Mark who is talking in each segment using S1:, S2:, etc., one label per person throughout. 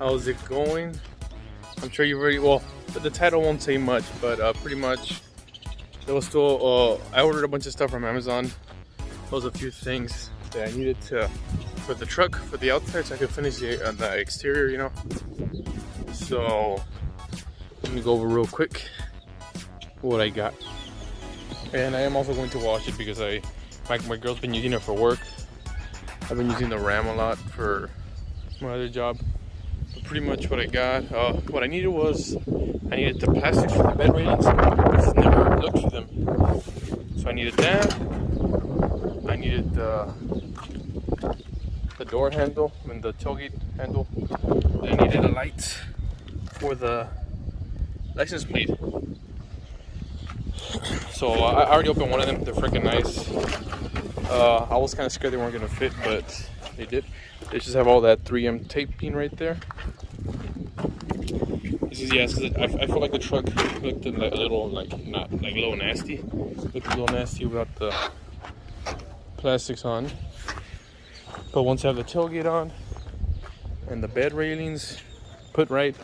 S1: How's it going? I'm sure you've already, well, the title won't say much, but pretty much there was still, I ordered a bunch of stuff from Amazon. There was a few things that I needed to, for the truck, for the outside, so I could finish the exterior, you know? So, let me go over real quick what I got. And I am also going to wash it because my girl's been using it for work. I've been using the Ram a lot for my other job. But pretty much what I got, what I needed was, I needed the plastics for the bed railings. I just never looked for them. So I needed that. I needed the door handle, and the tailgate handle. I needed a light for the license plate. So I already opened one of them. They're freaking nice. I was kind of scared they weren't gonna fit, but they did. They just have all that 3M taping right there. This is, yes, I feel like the truck looked a little not like a little nasty. Looked a little nasty without the plastics on. But once I have the tailgate on and the bed railings put right,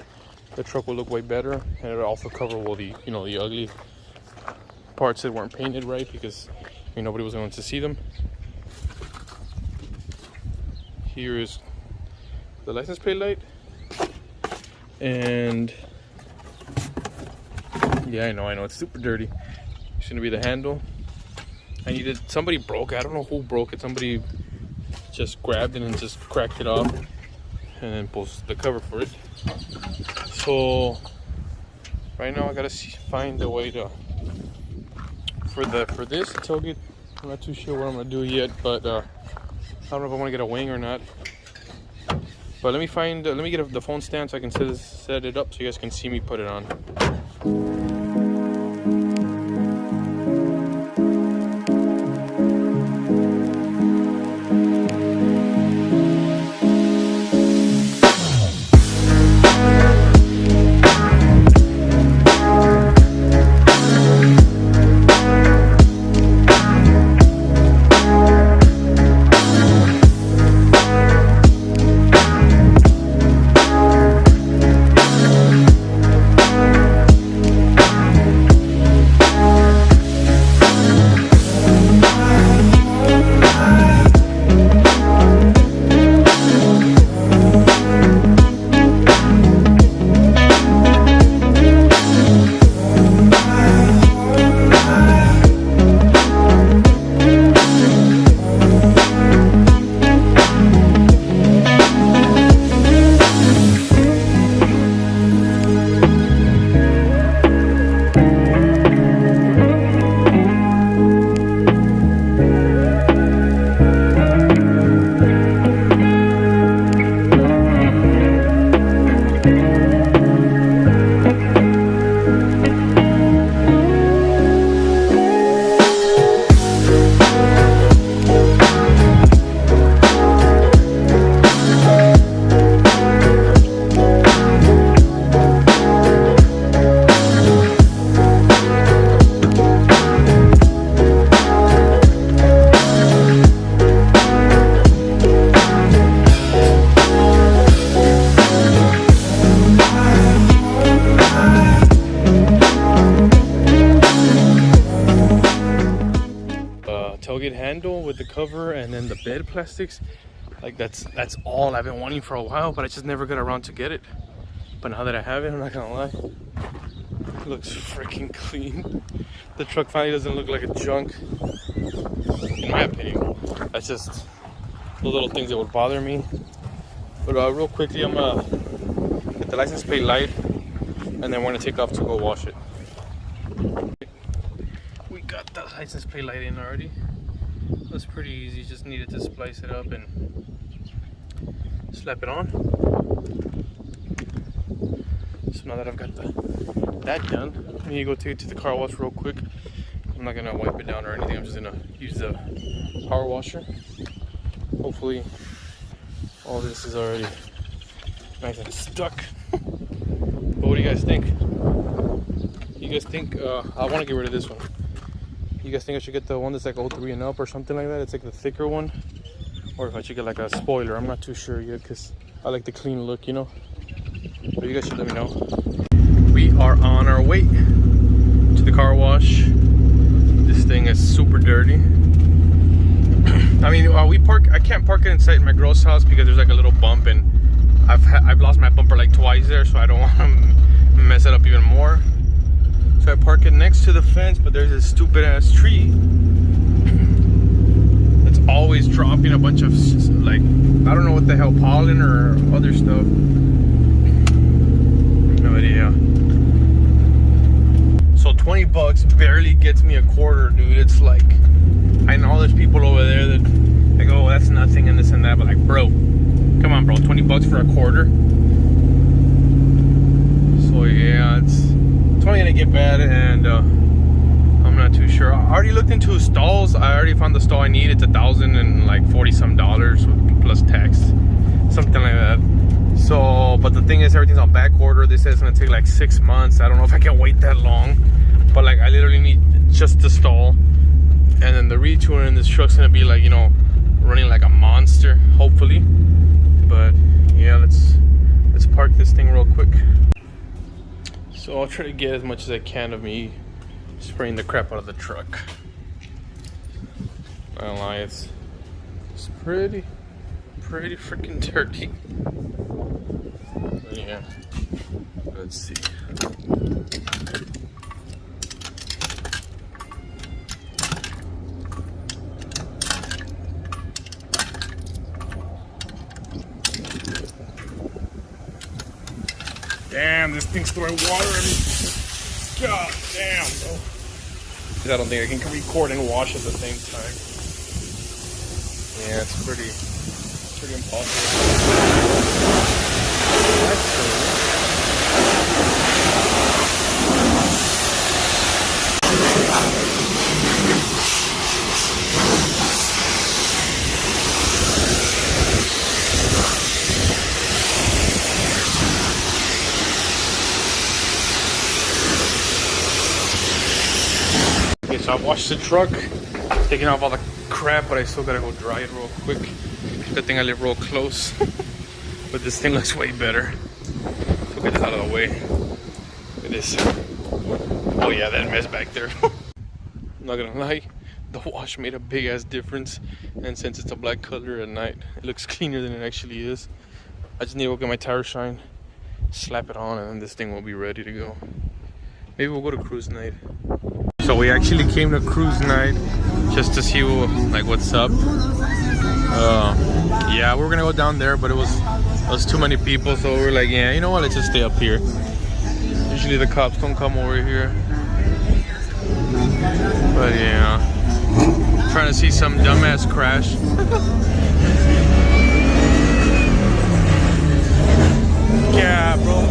S1: the truck will look way better, and it'll also cover all the the ugly parts that weren't painted right, because nobody was going to see them. Here is the license plate light, and yeah, I know it's super dirty. It's gonna be the handle. I needed, somebody broke it. I don't know who broke it. Somebody just grabbed it and just cracked it off, and then pulls the cover for it. So right now I gotta find a way to for this tailgate. I'm not too sure what I'm gonna do yet, but I don't know if I want to get a wing or not. But let me get the phone stand so I can set it up so you guys can see me put it on. Tailgate handle with the cover, and then the bed plastics. Like that's all I've been wanting for a while, but I just never got around to get it. But now that I have it, I'm not gonna lie, it looks freaking clean. The truck finally doesn't look like a junk, in my opinion. That's just the little things that would bother me. But real quickly, I'm gonna get the license plate light, and then we're gonna take off to go wash it. We got the license plate light in already. It was pretty easy, just needed to splice it up and slap it on. So now that I've got that done, I need to go take it to the car wash real quick. I'm not gonna wipe it down or anything, I'm just gonna use the power washer. Hopefully all this is already nice and stuck. But what do you guys think? You guys think, I want to get rid of this one. You guys think I should get the one that's like 03 and up or something like that? It's like the thicker one. Or if I should get like a spoiler. I'm not too sure yet because I like the clean look, you know? But you guys should let me know. We are on our way to the car wash. This thing is super dirty. I mean, I can't park it inside my girl's house because there's like a little bump, and I've lost my bumper like twice there, so I don't want to mess it up even more. So I park it next to the fence, but there's this stupid ass tree that's always dropping a bunch of, like, I don't know what the hell, pollen or other stuff. No idea. So 20 bucks barely gets me a quarter, dude. It's like, I know there's people over there that like, oh, that's nothing and this and that, but like, bro, come on, bro, 20 bucks for a quarter. So yeah, it's only gonna get bad, and I'm not too sure. I already looked into stalls. I already found the stall I need. It's $1,040-some plus tax, something like that. So, but the thing is, everything's on back order. They said it's gonna take like 6 months. I don't know if I can wait that long, but like, I literally need just the stall, and then the retooling in this truck's gonna be like, you know, running like a monster, hopefully. But yeah, let's park this thing real quick. So I'll try to get as much as I can of me spraying the crap out of the truck. I don't lie, it's pretty freaking dirty. But yeah, let's see. Damn, this thing's throwing water at me. God damn, bro. I don't think I can record and wash at the same time. Yeah, it's pretty impossible. Okay, so I washed the truck, taking off all the crap, but I still gotta go dry it real quick. Good thing I live real close. But this thing looks way better. So get this out of the way. Look at this. Oh yeah, that mess back there. I'm not gonna lie, the wash made a big ass difference. And since it's a black color at night, it looks cleaner than it actually is. I just need to go get my tire shine, slap it on, and then this thing will be ready to go. Maybe we'll go to cruise night. So we actually came to cruise night just to see like what's up. Yeah, we were gonna go down there, but it was too many people, so we were like, yeah, you know what, let's just stay up here. Usually the cops don't come over here. But yeah, trying to see some dumbass crash. Yeah, bro.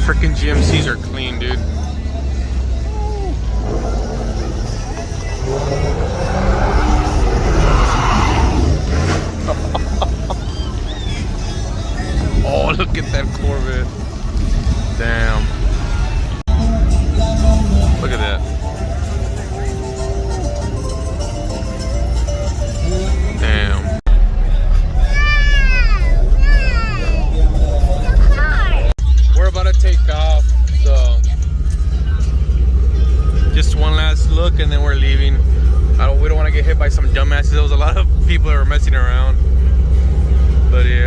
S1: Freaking GMCs are clean, dude. Oh, look at that Corvette. Damn. Look at that. Damn. We're about to take off, so just one last look and then we're leaving. We don't want to get hit by some dumbasses. There was a lot of people that were messing around, but yeah.